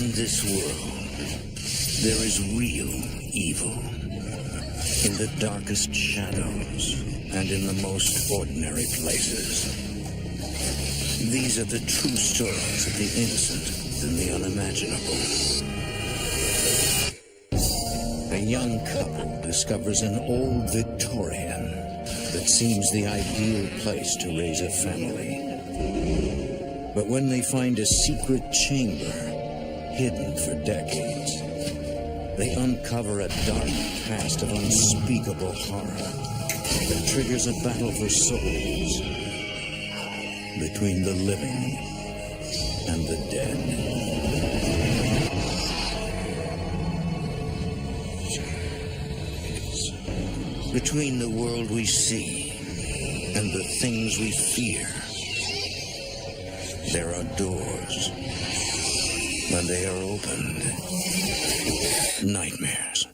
In this world, there is real evil. In the darkest shadows and in the most ordinary places. These are the true stories of the innocent and the unimaginable. A young couple discovers an old Victorian that seems the ideal place to raise a family. But when they find a secret chamber hidden for decades, they uncover a dark past of unspeakable horror that triggers a battle for souls between the living and the dead. Between the world we see and the things we fear, there are doors. When they are opened, nightmares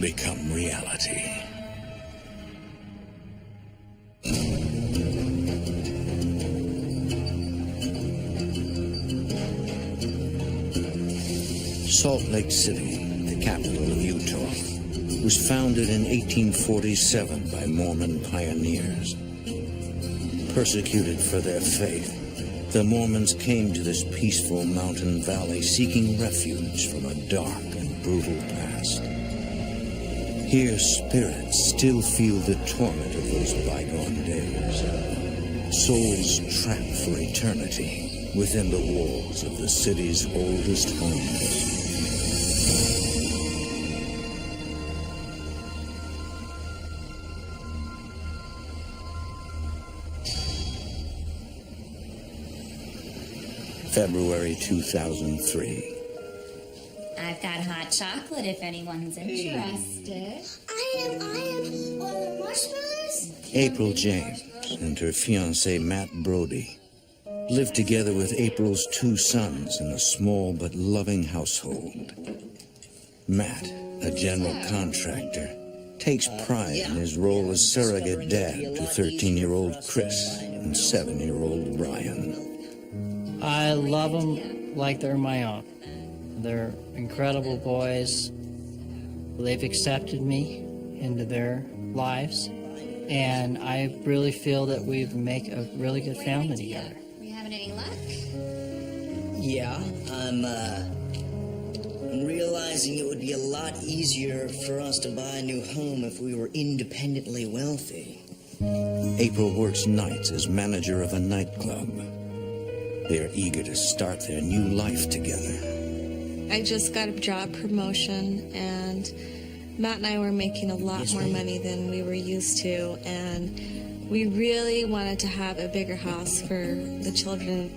become reality. Salt Lake City, the capital of Utah, was founded in 1847 by Mormon pioneers. Persecuted for their faith, the Mormons came to this peaceful mountain valley seeking refuge from a dark and brutal past. Here, spirits still feel the torment of those bygone days. Souls trapped for eternity within the walls of the city's oldest homes. February 2003. I've got hot chocolate if anyone's interested. I am. On the marshmallows? April James and her fiancé Matt Brody lived together with April's 2 sons in a small but loving household. Matt, a general contractor, takes pride in his role as surrogate dad to 13-year-old Chris and 7-year-old Ryan. I love them like they're my own. They're incredible boys. They've accepted me into their lives, and I really feel that we make a really good family together. Are you having any luck? Yeah, I'm realizing it would be a lot easier for us to buy a new home if we were independently wealthy. April works nights as manager of a nightclub. They're eager to start their new life together. I just got a job promotion, and Matt and I were making a lot more money than we were used to, and we really wanted to have a bigger house for the children.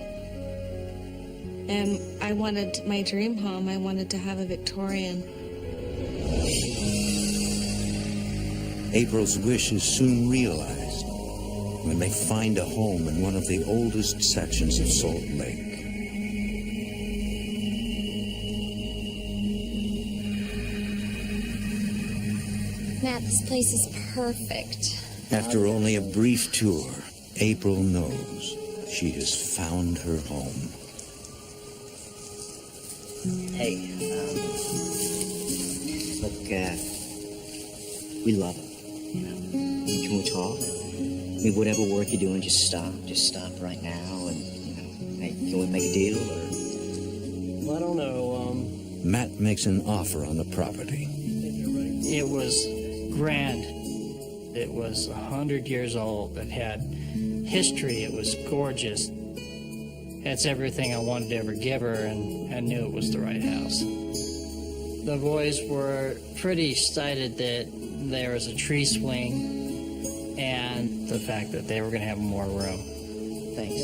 And I wanted my dream home. I wanted to have a Victorian. April's wish is soon realized when they find a home in one of the oldest sections of Salt Lake. Matt, this place is perfect. After only a brief tour, April knows she has found her home. Hey, look, we love her, you know. Can we talk? I mean, whatever work you're doing, just stop right now, and, you know, hey, can we make a deal, or? Well, I don't know, Matt makes an offer on the property. it was grand. It was 100 years old. It had history. It was gorgeous. It's everything I wanted to ever give her, and I knew it was the right house. The boys were pretty excited that there was a tree swing and the fact that they were going to have more room. Thanks.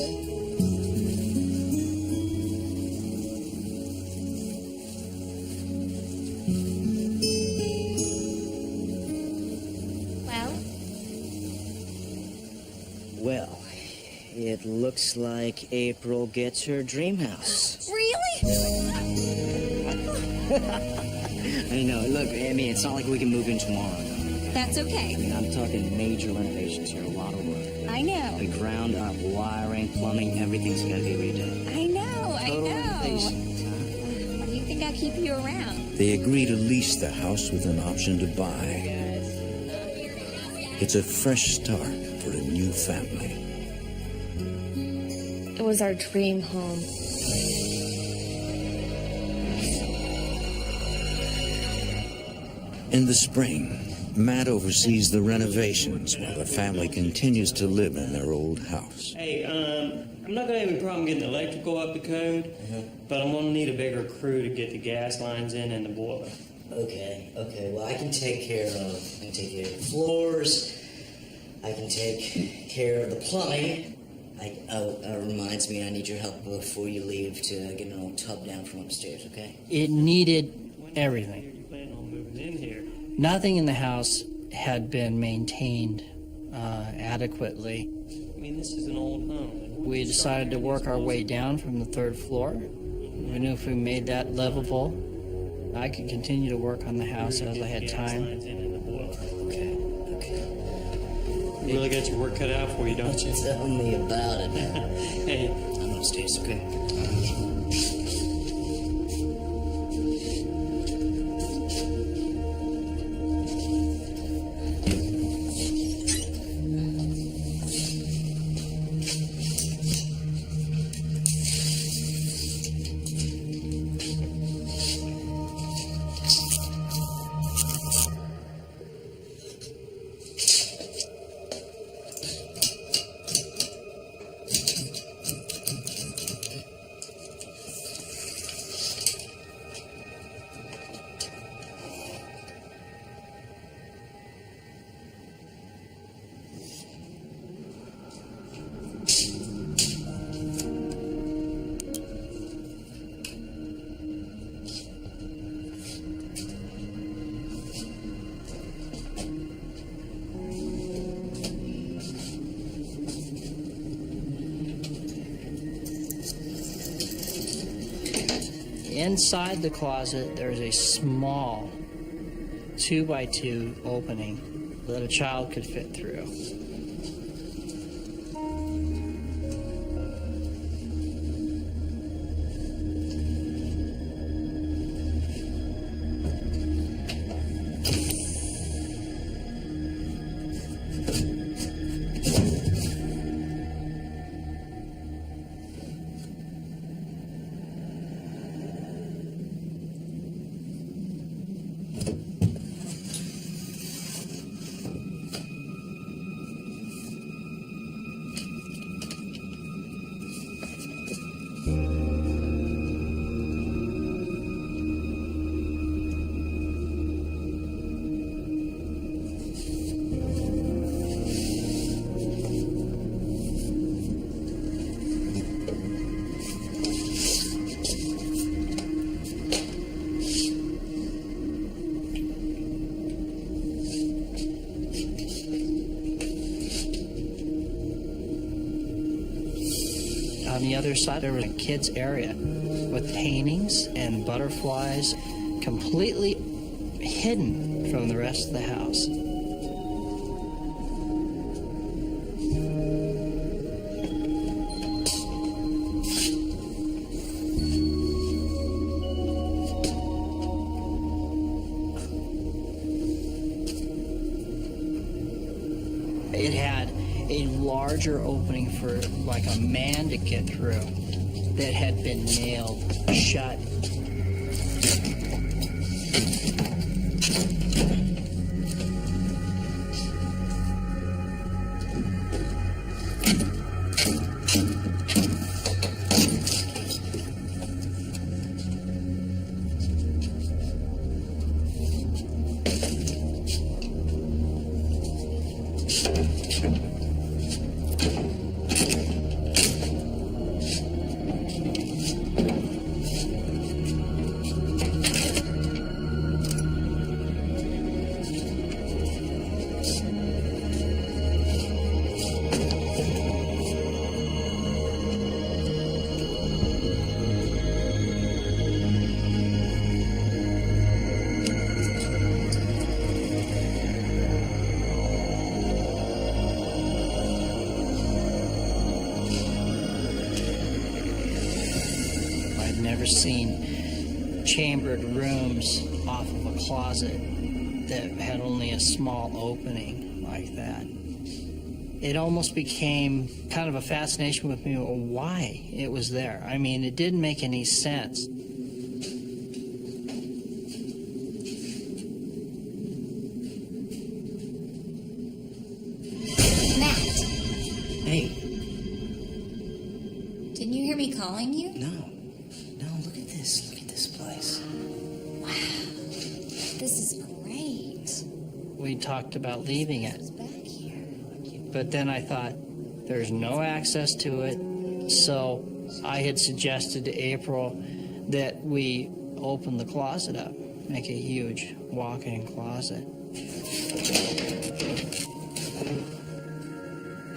Well, it looks like April gets her dream house. Really? I know. Look, I mean, it's not like we can move in tomorrow. That's okay. I mean, I'm talking major renovations here, a lot of work. I know. The ground up, wiring, plumbing, everything's got to be redone. I know. Total renovation. think I'll keep you around. They agree to lease the house with an option to buy. It's a fresh start for a new family. It was our dream home. In the spring, Matt oversees the renovations while the family continues to live in their old house. Hey, I'm not gonna have any problem getting the electrical up to code, but I'm gonna need a bigger crew to get the gas lines in and the boiler. Okay. Well, I can take care of the floors. I can take care of the plumbing. Reminds me, I need your help before you leave to get an old tub down from upstairs, okay? It needed everything. You planning on moving in here? Nothing in the house had been maintained adequately. I mean, this is an old home. We decided to work our way down from the third floor. We knew if we made that livable, I could continue to work on the house as I had time. Gas lines in and the boiler. Okay. You really got your work cut out for you, don't you? Tell me about it. Hey, I'm upstairs, okay? Inside the closet, there's a small 2x2 opening that a child could fit through. On the other side, there was a kids' area with paintings and butterflies completely hidden from the rest of the house. It had a larger opening for like a man to get through that had been nailed shut. Never seen chambered rooms off of a closet that had only a small opening like that. It almost became kind of a fascination with me why it was there. I mean, it didn't make any sense. Matt, Hey, didn't you hear me calling you? no, look at this. Look at this place. Wow, this is great. We talked about leaving it, It's back here. but then I thought there's no access to it, so I had suggested to April that we open the closet up, make a huge walk-in closet.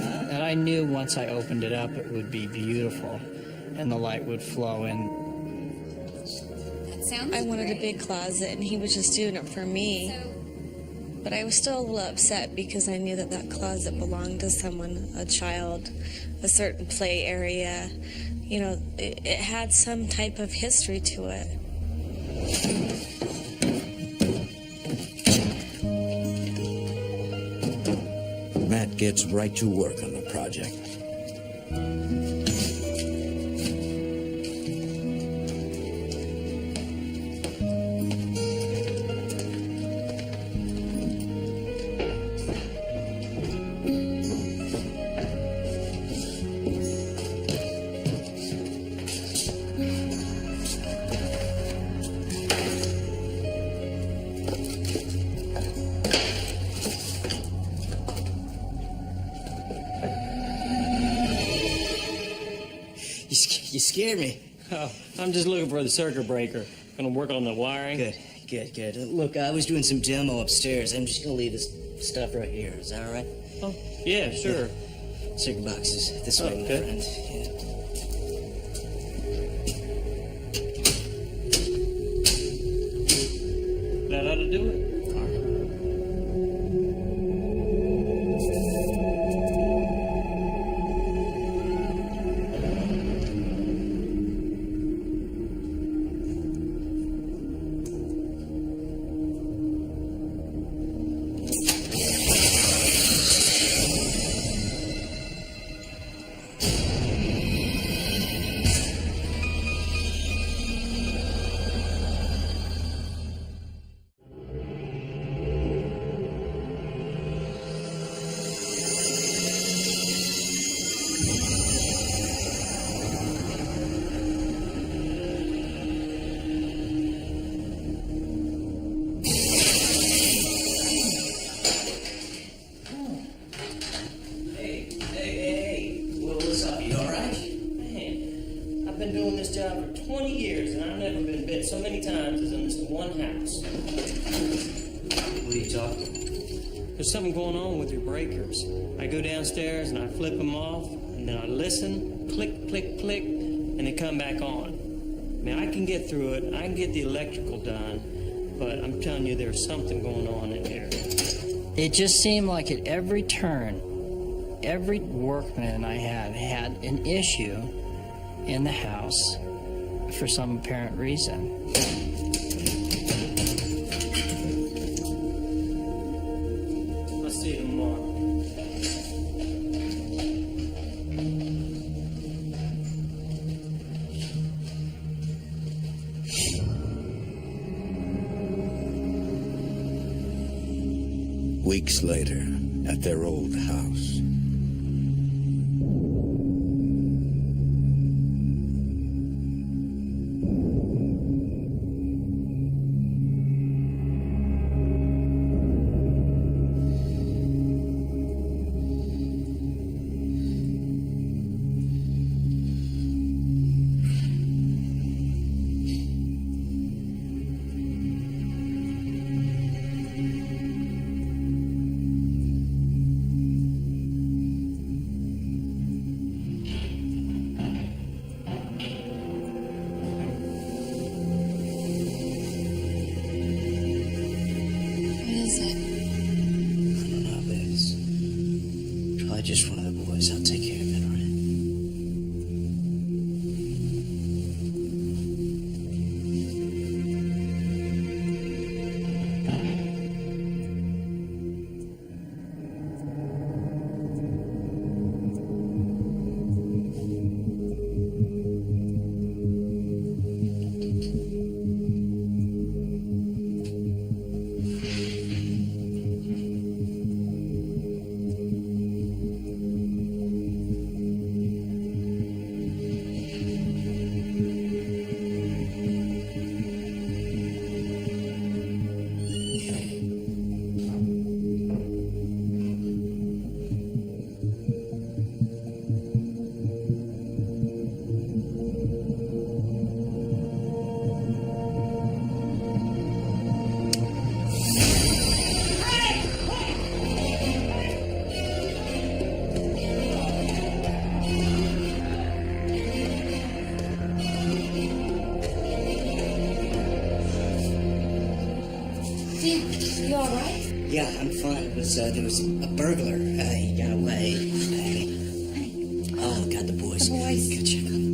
And I knew once I opened it up, it would be beautiful, and the light would flow in. That sounds I wanted a great. big closet, and he was just doing it for me. So, But I was still a little upset because I knew that that closet belonged to someone, a child, a certain play area. You know, it had some type of history to it. Matt gets right to work on the project. You scared me. Oh, I'm just looking for the circuit breaker. Gonna work on the wiring. Good. Look, I was doing some demo upstairs. I'm just gonna leave this stuff right here. Is that all right? Oh, yeah, sure. Cigarette boxes this way, my Okay. friend. Yeah. That ought to do it. Hey, what's up? You all right? Man, I've been doing this job for 20 years, and I've never been bit so many times as in this one house. What are you talking? There's something going on with your breakers. I go downstairs and I flip them off, and then I listen, click, click, click, and they come back on. I mean, I can get through it. I can get the electrical done, but I'm telling you, there's something going on in here. It just seemed like at every turn, every workman I had an issue in the house for some apparent reason. I'll see you tomorrow. Weeks later, at their old house. what is it? I don't know, but it's probably just one of the boys. I'll take care of it, all right? Yeah, I'm fine. It was, there was a burglar. He got away. Oh, God, the boys. The boys. Go check on them.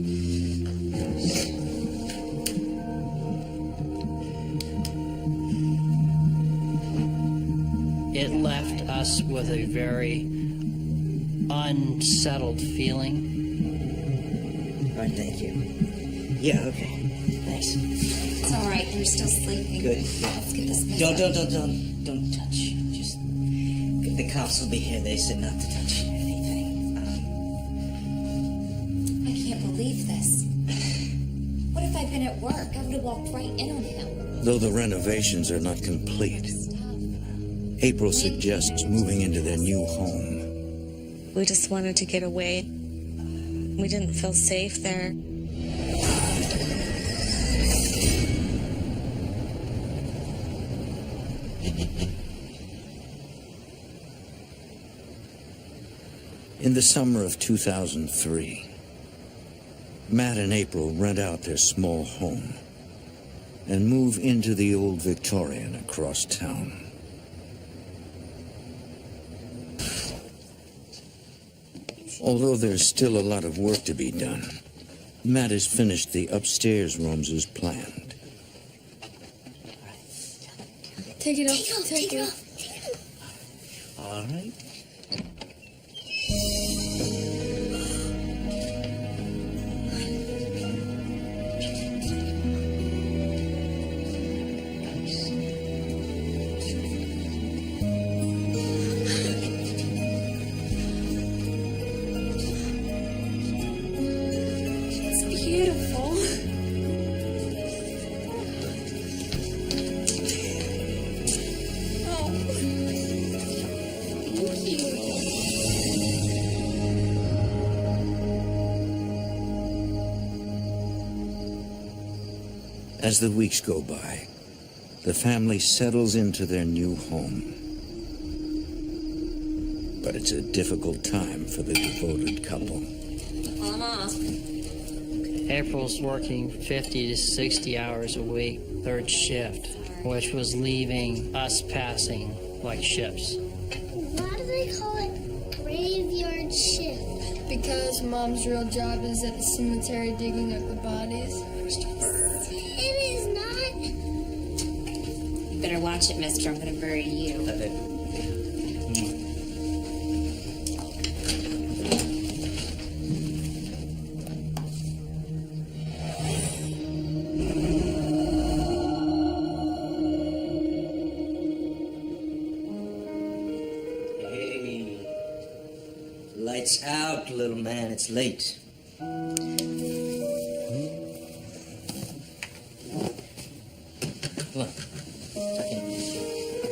It left us with a very unsettled feeling. All right, thank you. Yeah, okay. Thanks. It's all right. You're still sleeping. Good. Yeah. Let's get this messed Don't up. touch. Just, the cops will be here. They said not to touch anything. I can't believe this. What if I'd been at work? I would have walked right in on him. Though the renovations are not complete, April suggests moving into their new home. We just wanted to get away. We didn't feel safe there. In the summer of 2003, Matt and April rent out their small home and move into the old Victorian across town. Although there's still a lot of work to be done, Matt has finished the upstairs rooms as planned. Take it off. Take it off. All right. It's beautiful. Oh. Thank you. As the weeks go by, the family settles into their new home. But it's a difficult time for the devoted couple. Well, I'm off. April's working 50 to 60 hours a week, third shift, which was leaving us passing like ships. Why do they call it graveyard shift? Because Mom's real job is at the cemetery digging up the bodies. It is not. You better watch it, mister. I'm going to bury you. Hey. Lights out, little man. It's late. Come on. Tuck in.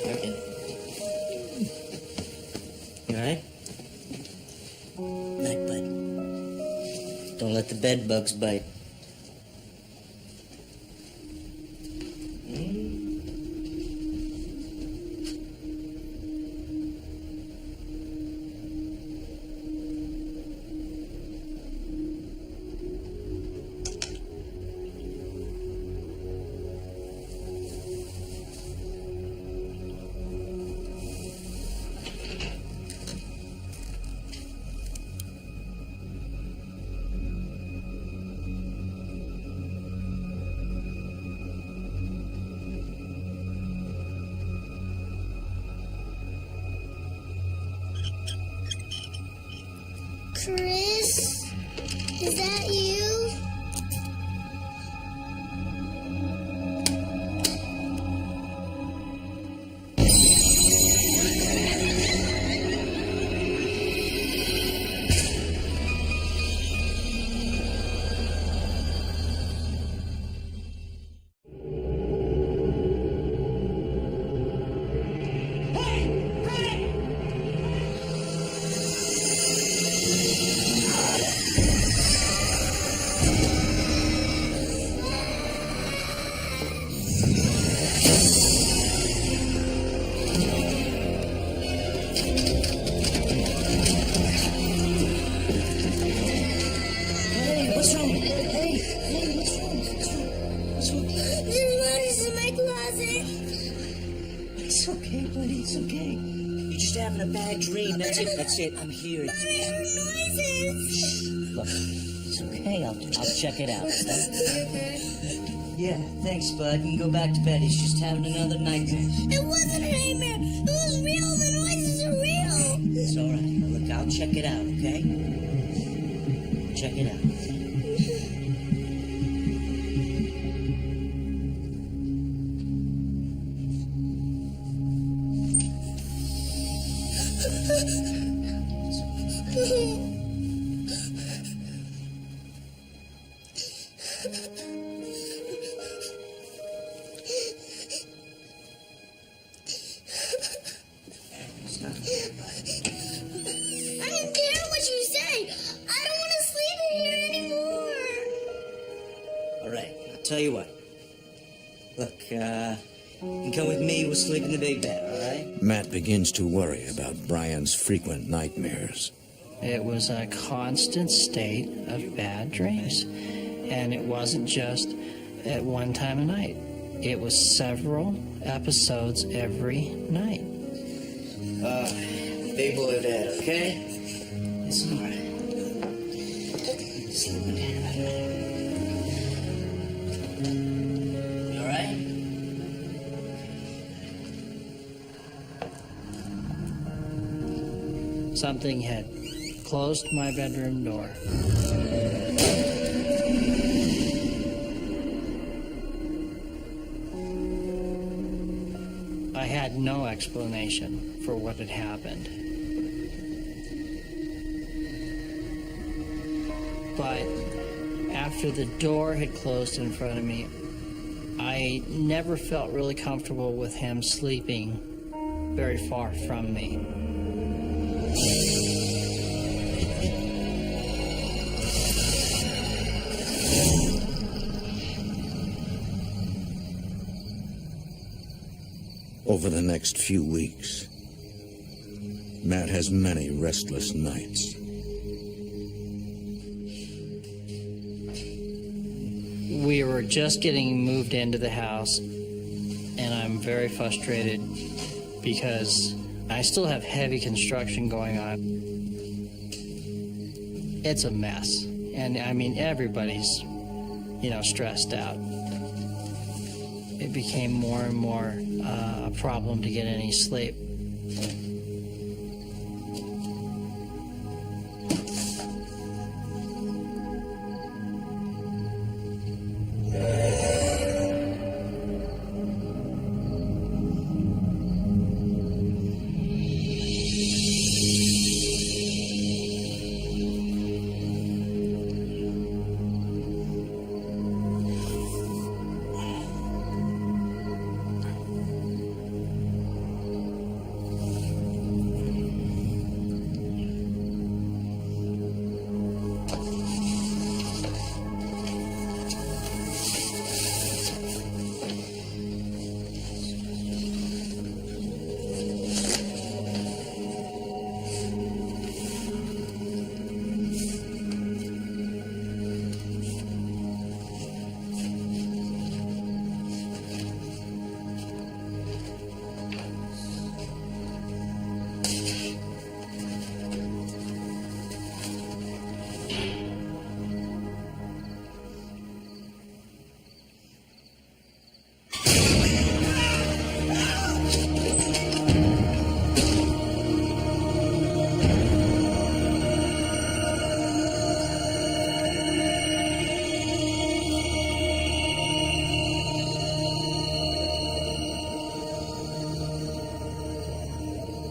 Tuck in. You alright? Night, bud. Don't let the bed bugs bite. Chris, is that you? You're just having a bad dream. That's it. That's it. I'm here. Mommy, I heard noises. Look, it's okay. I'll check it out. Yeah, thanks, bud. You can go back to bed. He's just having another nightmare. It wasn't a nightmare. It was real. The noises are real. It's all right. Look, I'll check it out, okay? Check it out. I don't care what you say. I don't want to sleep in here anymore. All right, I'll tell you what. Look, you can come with me. We'll sleep in the big bed, all right? Matt begins to worry about Brian's frequent nightmares. It was a constant state of bad dreams. And it wasn't just at one time a night. It was several episodes every night. Big boy bed, okay? It's all right. Sleep in here. You all right? Something had closed my bedroom door. I had no explanation for what had happened. But after the door had closed in front of me, I never felt really comfortable with him sleeping very far from me. Over the next few weeks, Matt has many restless nights. We were just getting moved into the house, and I'm very frustrated because I still have heavy construction going on. It's a mess, and I mean, everybody's, stressed out. It became more and more a problem to get any sleep.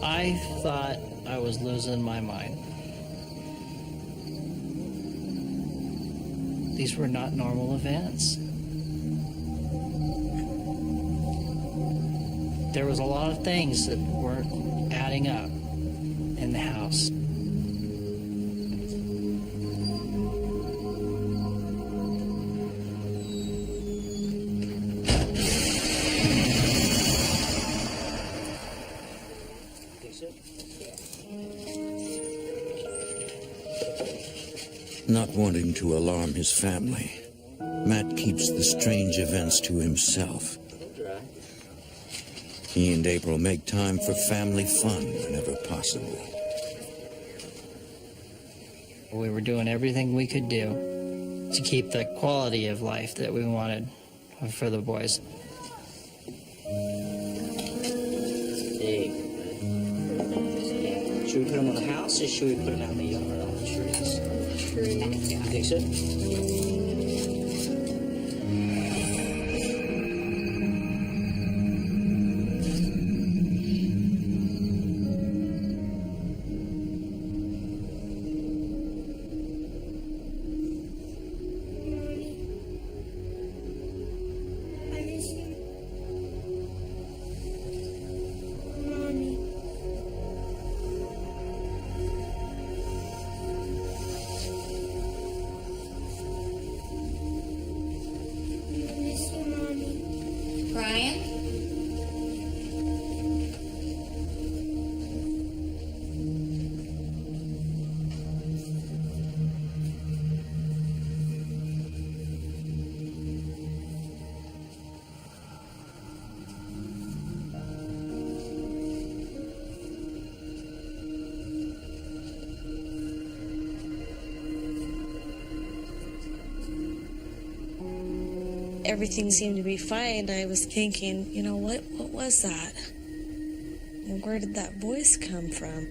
I thought I was losing my mind. These were not normal events. There was a lot of things that weren't adding up in the house. Not wanting to alarm his family, Matt keeps the strange events to himself. He and April make time for family fun whenever possible. We were doing everything we could do to keep the quality of life that we wanted for the boys. Should we put them on the house or should we put them out in the yard on the trees? You think so? Brian? Everything seemed to be fine. I was thinking, you know, what was that? And where did that voice come from?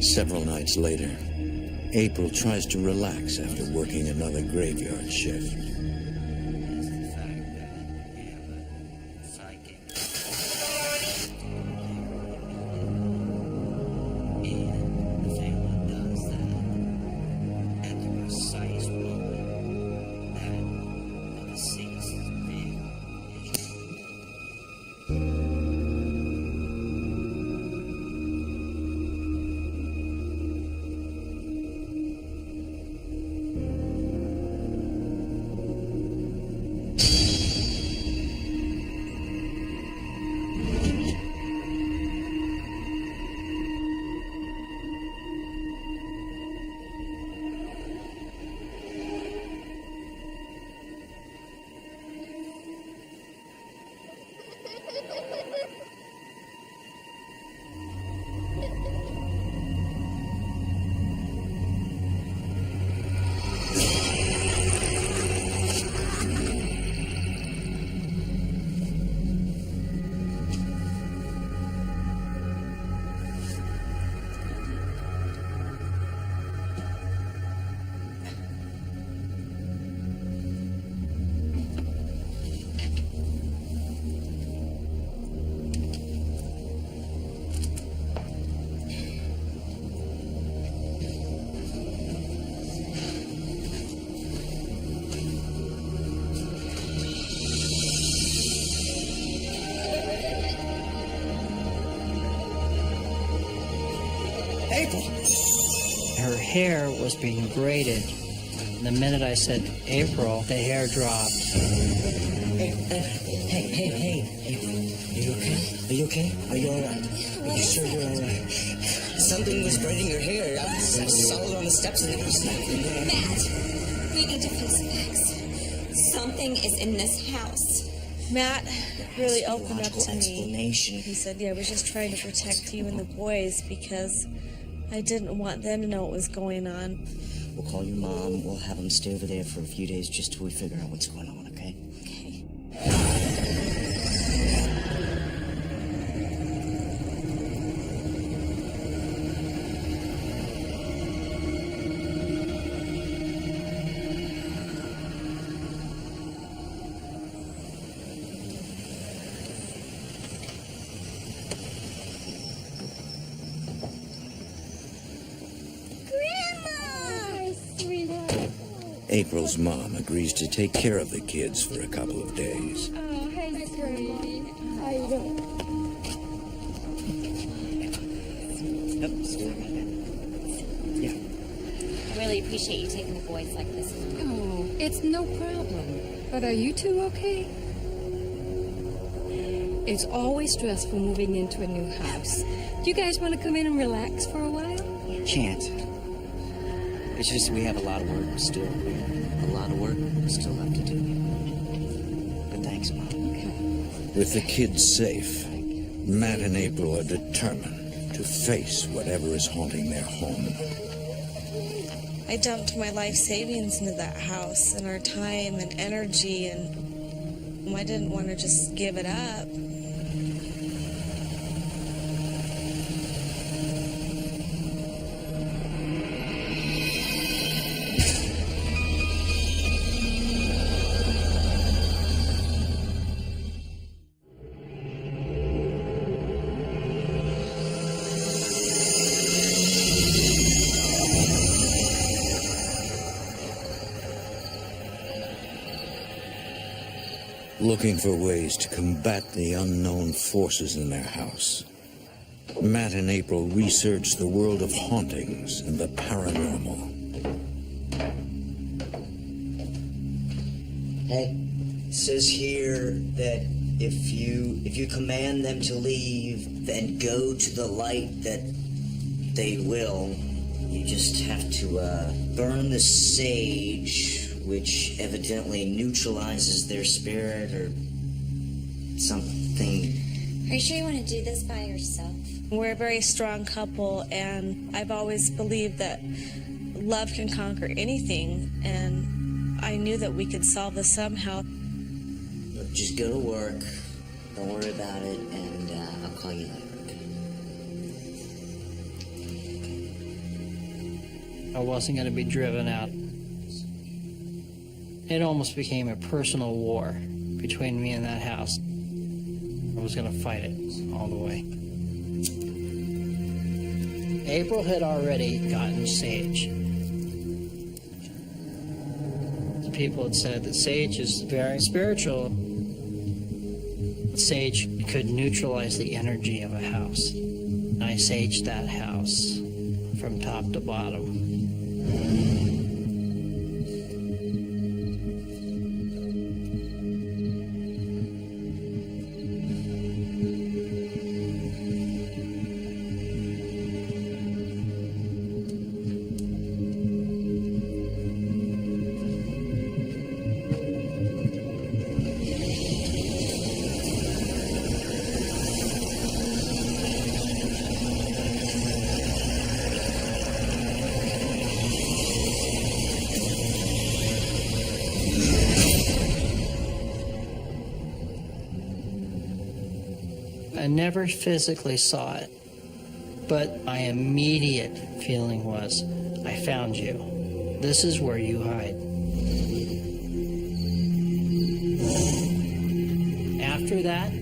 Several nights later, April tries to relax after working another graveyard shift. Her hair was being braided. The minute I said April, the hair dropped. Hey, April. Are you okay? Are you okay? Are you all right? Are you sure you're all right? Something was braiding your hair. I saw it on the steps and it was snapping. Matt, we need to face facts. Something is in this house. Matt really opened up to me. Explanation. He said, I was just trying to protect you and the boys because I didn't want them to know what was going on. We'll call your mom. We'll have them stay over there for a few days just till we figure out what's going on, okay? Okay. April's mom agrees to take care of the kids for a couple of days. Oh, hey, sweetie. How you doing? Yep, stay right there. Yeah. I really appreciate you taking the boys like this. Oh, it's no problem. But are you two okay? It's always stressful moving into a new house. Do you guys want to come in and relax for a while? Can't. It's just we have a lot of work still. A lot of work still left to do. But thanks, Mom. Okay. With the kids safe, Matt and April are determined to face whatever is haunting their home. I dumped my life savings into that house and our time and energy, and I didn't want to just give it up. Looking for ways to combat the unknown forces in their house, Matt and April research the world of hauntings and the paranormal. Hey, it says here that if you command them to leave and go to the light, that they will. You just have to burn the sage, which evidently neutralizes their spirit or something. Are you sure you want to do this by yourself? We're a very strong couple, and I've always believed that love can conquer anything, and I knew that we could solve this somehow. Look, just go to work. Don't worry about it, and I'll call you later. I wasn't going to be driven out. It almost became a personal war between me and that house. I was going to fight it all the way. April had already gotten sage. People had said that sage is very spiritual. Sage could neutralize the energy of a house. I saged that house from top to bottom. I never physically saw it, but my immediate feeling was, I found you. This is where you hide. After that,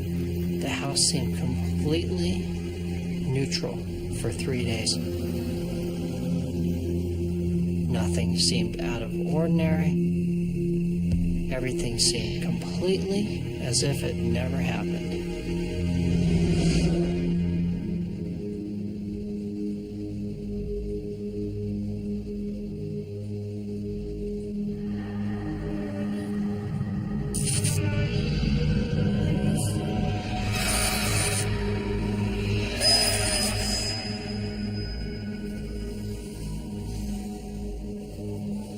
the house seemed completely neutral for 3 days. Nothing seemed out of ordinary. Everything seemed completely as if it never happened.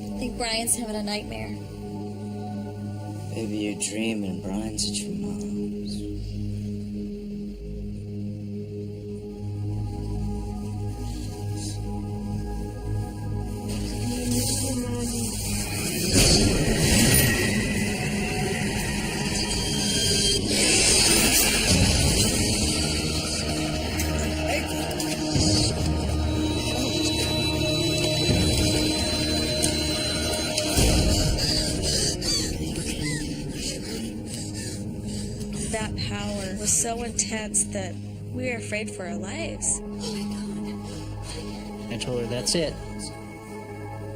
I think Brian's having a nightmare. Maybe you're dreaming, Brian's at your mom's. That power was so intense that we were afraid for our lives. I told her, that's it.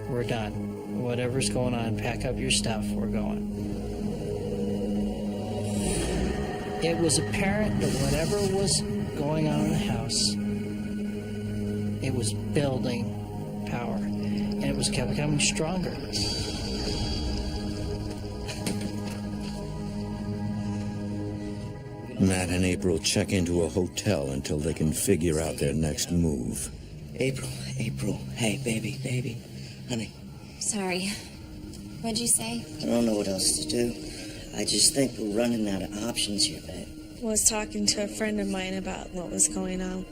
We're done. Whatever's going on, pack up your stuff, we're going. It was apparent that whatever was going on in the house, it was building power, and it was becoming stronger. Matt and April check into a hotel until they can figure out their next move. April, hey, baby, honey. Sorry. What'd you say? I don't know what else to do. I just think we're running out of options here, babe. Was talking to a friend of mine about what was going on,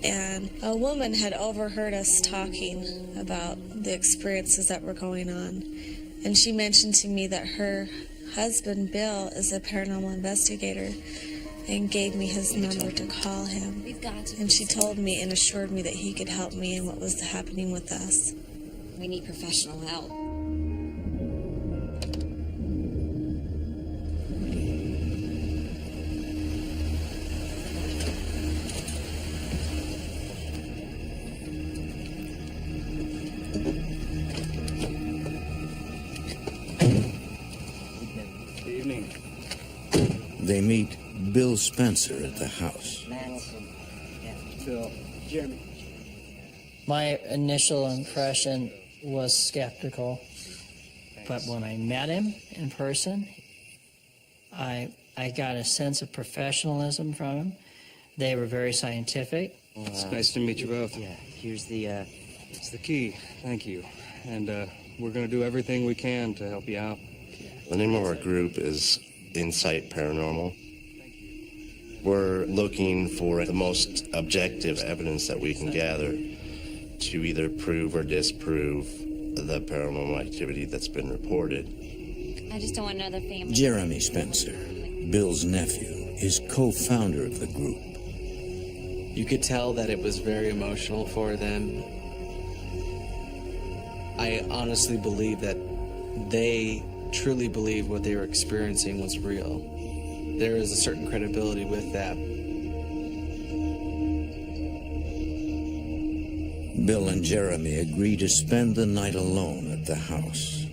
and a woman had overheard us talking about the experiences that were going on, and she mentioned to me that her husband Bill is a paranormal investigator and gave me his number to call him. We've got to. And she told me and assured me that he could help me in what was happening with us. We need professional help. Evening. They meet Bill Spencer at the house. Phil. Jeremy. My initial impression was skeptical, but when I met him in person, I got a sense of professionalism from him. They were very scientific. It's nice to meet you both. Yeah, here's the, It's the key. Thank you. And we're going to do everything we can to help you out. The name of our group is Insight Paranormal. We're looking for the most objective evidence that we can gather to either prove or disprove the paranormal activity that's been reported. I just don't want another family. Jeremy Spencer, Bill's nephew, is co-founder of the group. You could tell that it was very emotional for them. I honestly believe that they truly believed what they were experiencing was real. There is a certain credibility with that. Bill and Jeremy agree to spend the night alone at the house.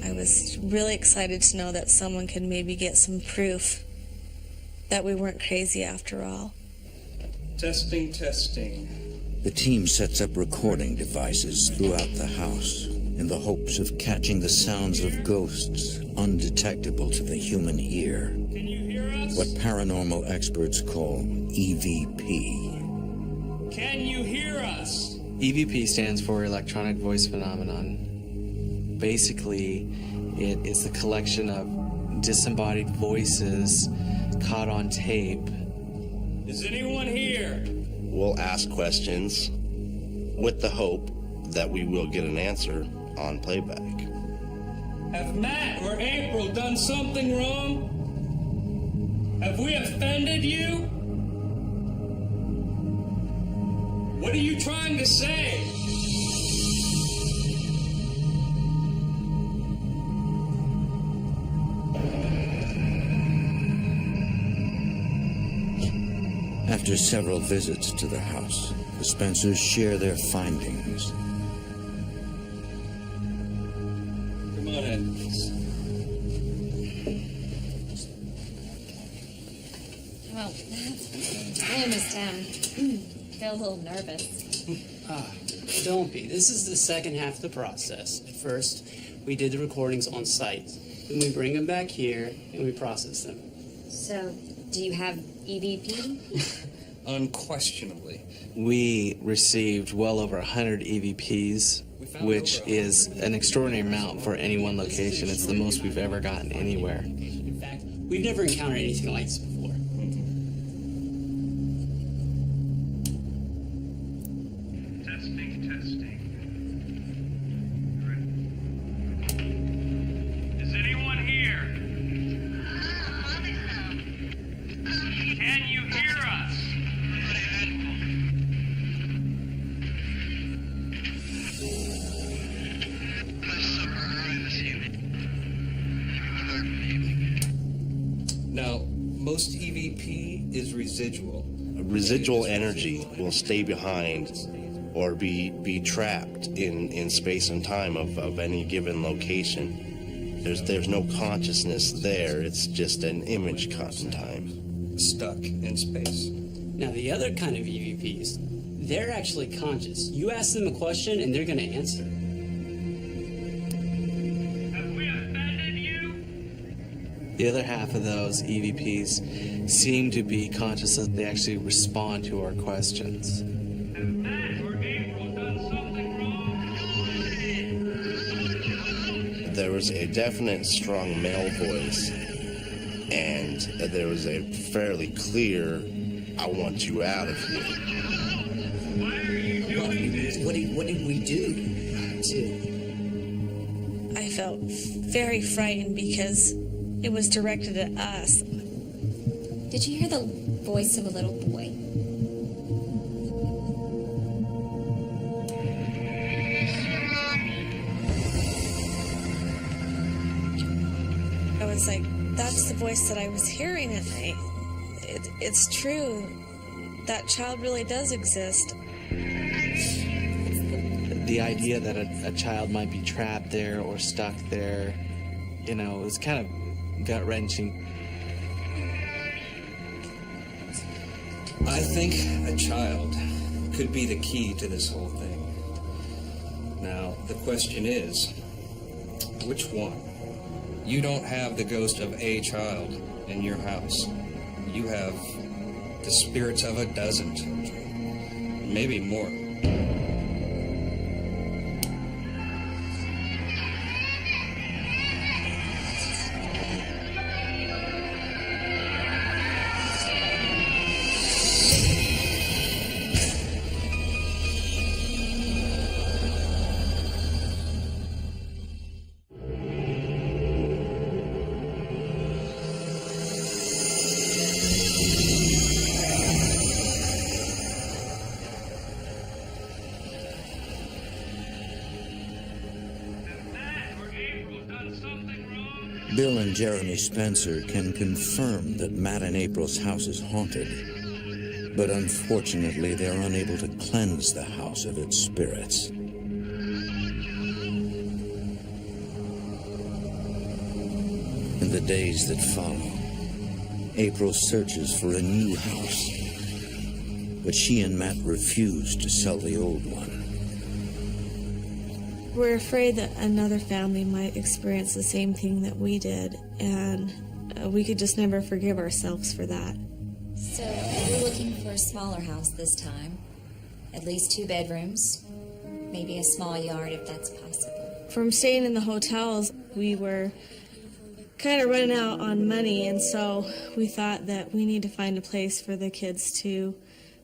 I was really excited to know that someone could maybe get some proof that we weren't crazy after all. Testing. The team sets up recording devices throughout the house in the hopes of catching the sounds of ghosts undetectable to the human ear. Can you hear us? What paranormal experts call EVP. Can you hear us? EVP stands for Electronic Voice Phenomenon. Basically, it is the collection of disembodied voices caught on tape. Is anyone here? We'll ask questions with the hope that we will get an answer on playback. Have Matt or April done something wrong? Have we offended you? What are you trying to say? After several visits to the house, the Spencers share their findings. Come on in. Well, I understand. Feel a little nervous. Don't be. This is the second half of the process. At first, we did the recordings on site. Then we bring them back here and we process them. So, do you have EVP? Unquestionably. We received well over 100 EVPs, which is an extraordinary amount for any one location. It's the most we've ever gotten anywhere. In fact, we've never encountered anything like this before. Testing. Is anyone here? Can you hear us? Now, most EVP is residual. Residual energy will stay behind or be trapped in space and time of any given location. There's no consciousness there. It's just an image caught in time. Stuck in space. Now, the other kind of EVPs, they're actually conscious. You ask them a question and they're going to answer. Have we offended you? The other half of those EVPs seem to be conscious that they actually respond to our questions. There was a definite strong male voice, and there was a fairly clear, I want you out of here. What did we do to... I felt very frightened because it was directed at us. Did you hear the voice of a little boy? I was like, that's the voice that I was hearing at night. It's true. That child really does exist. The idea that a child might be trapped there or stuck there, you know, it was kind of gut-wrenching. I think a child could be the key to this whole thing. Now, the question is, which one? You don't have the ghost of a child in your house. You have the spirits of a dozen children, maybe more. Bill and Jeremy Spencer can confirm that Matt and April's house is haunted, but unfortunately they're unable to cleanse the house of its spirits. In the days that follow, April searches for a new house, but she and Matt refuse to sell the old one. We're afraid that another family might experience the same thing that we did, and we could just never forgive ourselves for that. So we're looking for a smaller house this time. At least 2 bedrooms, maybe a small yard if that's possible. From staying in the hotels, we were kind of running out on money, and so we thought that we need to find a place for the kids to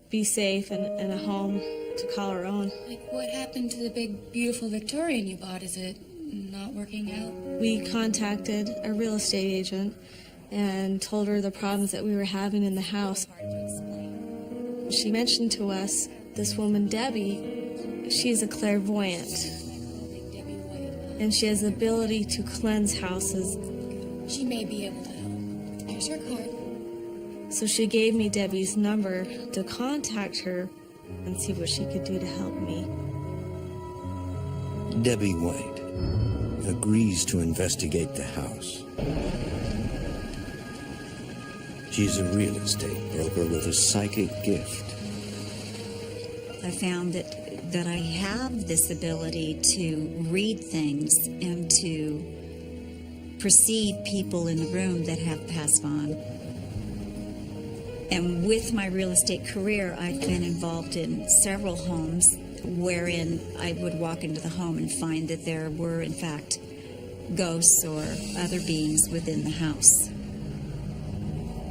be safe and a home to call our own. Like, what happened to the big, beautiful Victorian you bought? Is it not working out? We contacted a real estate agent and told her the problems that we were having in the house. She mentioned to us this woman, Debbie. She's a clairvoyant, and she has the ability to cleanse houses. She may be able to help. Here's her card. So she gave me Debbie's number to contact her and see what she could do to help me. Debbie White agrees to investigate the house. She's a real estate broker with a psychic gift. I found that I have this ability to read things and to perceive people in the room that have passed on. And with my real estate career, I've been involved in several homes wherein I would walk into the home and find that there were, in fact, ghosts or other beings within the house,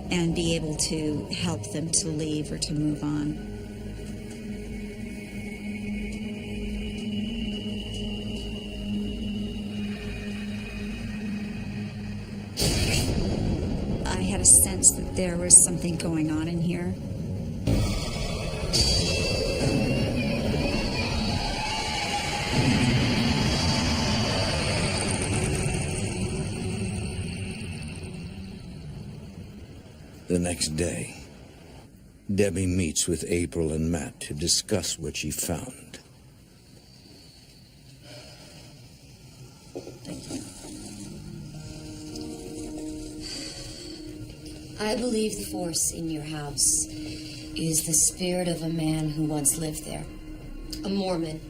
and be able to help them to leave or to move on. I had a sense that there was something going on in here. The next day, Debbie meets with April and Matt to discuss what she found. I believe the force in your house is the spirit of a man who once lived there. A Mormon,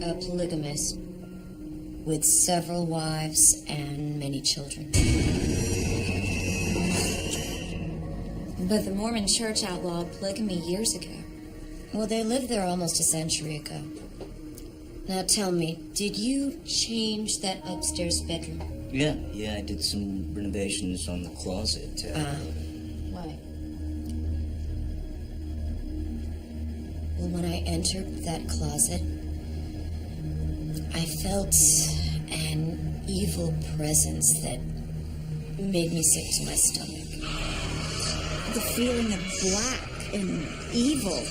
a polygamist, with several wives and many children. But the Mormon church outlawed polygamy years ago. Well, they lived there almost a century ago. Now tell me, did you change that upstairs bedroom? Yeah, I did some renovations on the closet. Why? Well, when I entered that closet, I felt an evil presence that made me sick to my stomach. The feeling of black and evil,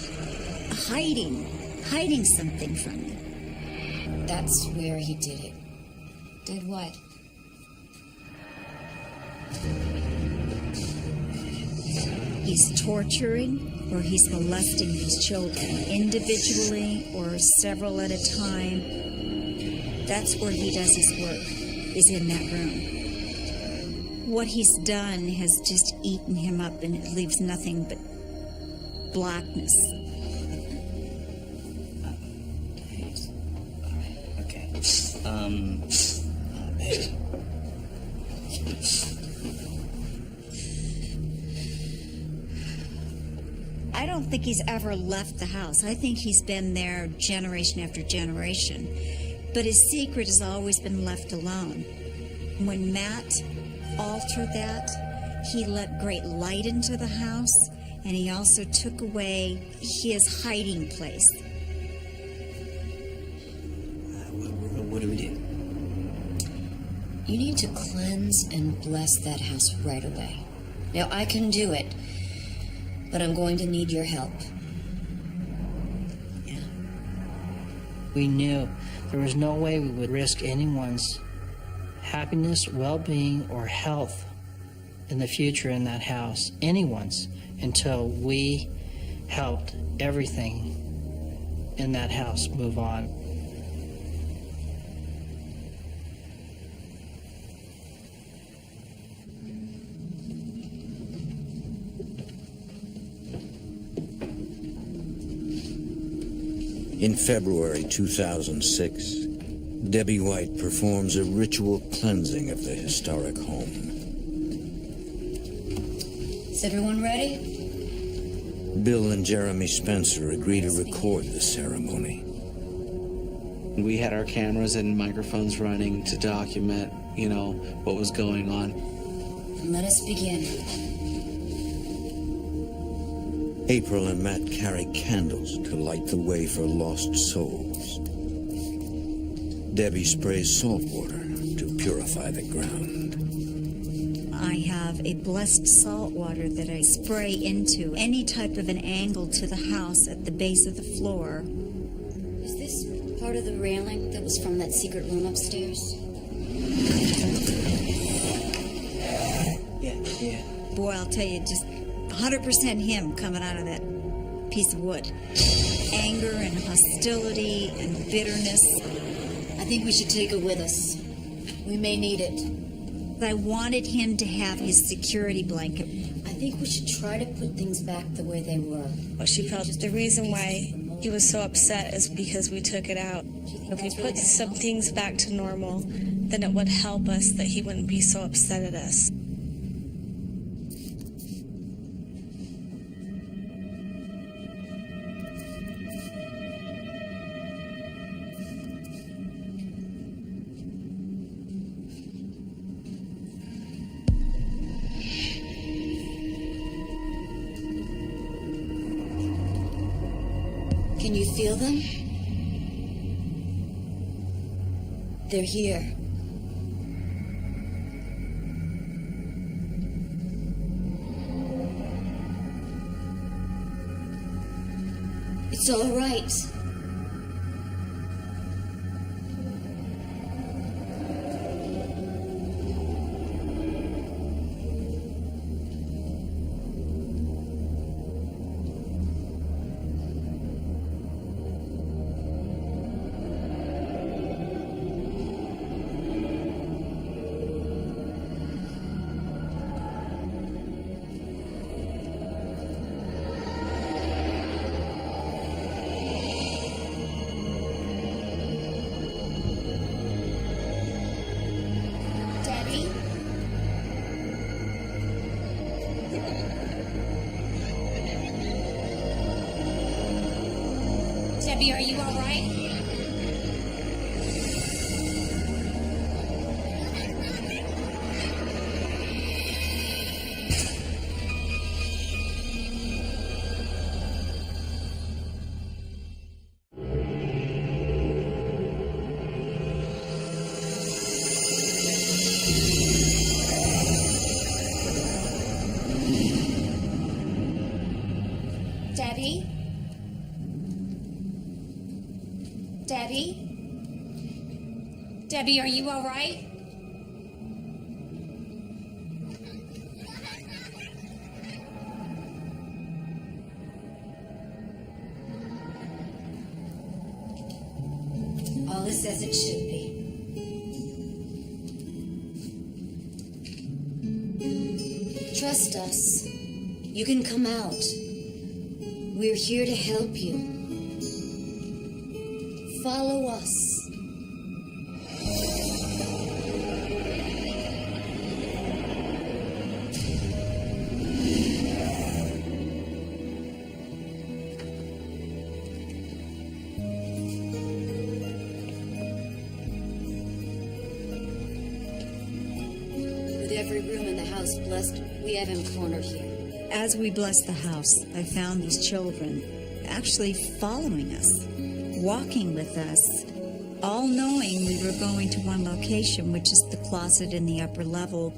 hiding something from you. That's where he did it. Did what? He's torturing or he's molesting these children individually or several at a time. That's where he does his work, is in that room. What he's done has just eaten him up and it leaves nothing but blackness. Okay. I don't think he's ever left the house. I think he's been there generation after generation. But his secret has always been left alone. When Matt altered that, he let great light into the house, and he also took away his hiding place. What do we do? You need to cleanse and bless that house right away. Now, I can do it, but I'm going to need your help. Yeah. We knew there was no way we would risk anyone's happiness, well-being, or health in the future in that house, anyone's, until we helped everything in that house move on. In February 2006, Debbie White performs a ritual cleansing of the historic home. Is everyone ready? Bill and Jeremy Spencer agree to record the ceremony. We had our cameras and microphones running to document, what was going on. Let us begin. April and Matt carry candles to light the way for lost souls. Debbie sprays salt water to purify the ground. I have a blessed salt water that I spray into any type of an angle to the house at the base of the floor. Is this part of the railing that was from that secret room upstairs? Yeah. Boy, I'll tell you, just 100% him coming out of that piece of wood. Anger and hostility and bitterness. I think we should take it with us. We may need it. I wanted him to have his security blanket. I think we should try to put things back the way they were. Well, she felt the reason why he was so upset is because we took it out. If we put some things back to normal, then it would help us that he wouldn't be so upset at us. Can you feel them? They're here. It's all right. Debbie, are you all right? Debbie? Debbie? Debbie, are you all right? All is as it should be. Trust us. You can come out. We're here to help you. Follow us. With every room in the house blessed, we have him cornered here. As we blessed the house, I found these children actually following us, walking with us, all knowing we were going to one location, which is the closet in the upper level.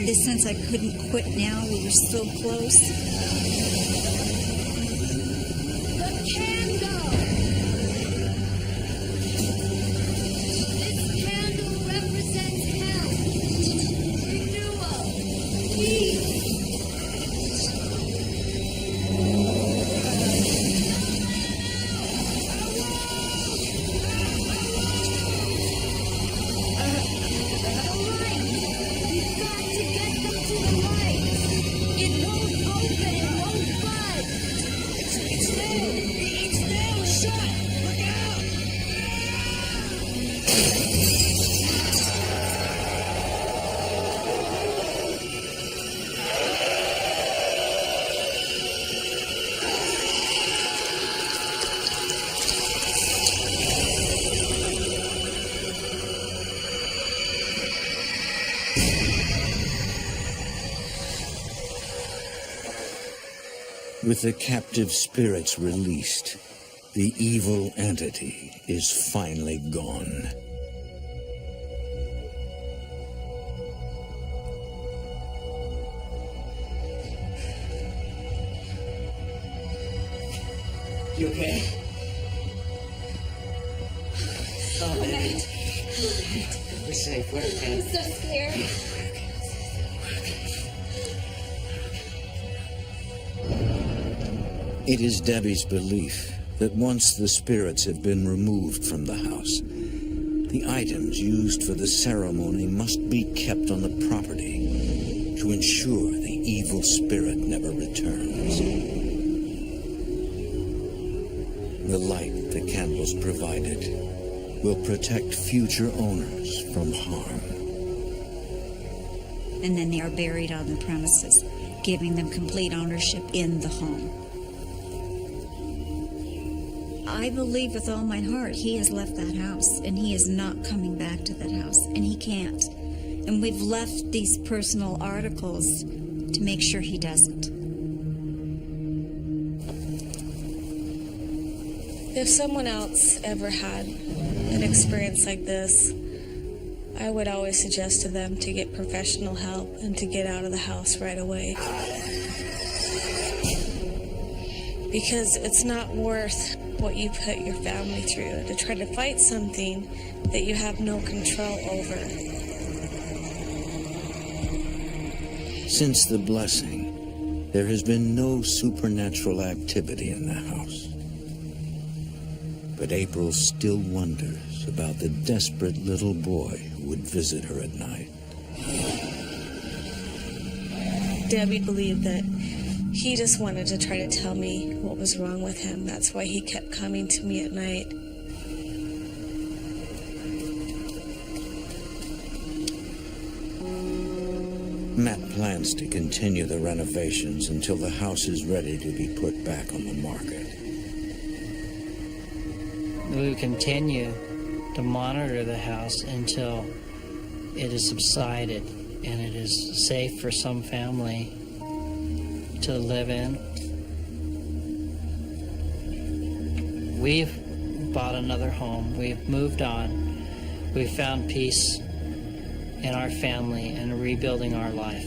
This sense I couldn't quit now. We were so close. The candle! This candle represents health, renewal, peace. With the captive spirits released, the evil entity is finally gone. You okay? Oh, man. We're safe. We're okay. I'm so scared. It is Debbie's belief that once the spirits have been removed from the house, the items used for the ceremony must be kept on the property to ensure the evil spirit never returns. The light the candles provided will protect future owners from harm. And then they are buried on the premises, giving them complete ownership in the home. I believe with all my heart he has left that house, and he is not coming back to that house, and he can't. And we've left these personal articles to make sure he doesn't. If someone else ever had an experience like this, I would always suggest to them to get professional help and to get out of the house right away. because it's not worth what you put your family through to try to fight something that you have no control over. Since the blessing, there has been no supernatural activity in the house. But April still wonders about the desperate little boy who would visit her at night. Debbie believed that he just wanted to try to tell me what was wrong with him. That's why he kept coming to me at night. Matt plans to continue the renovations until the house is ready to be put back on the market. We will continue to monitor the house until it is subsided and it is safe for some family to live in. We've bought another home. We've moved on. We've found peace in our family and rebuilding our life.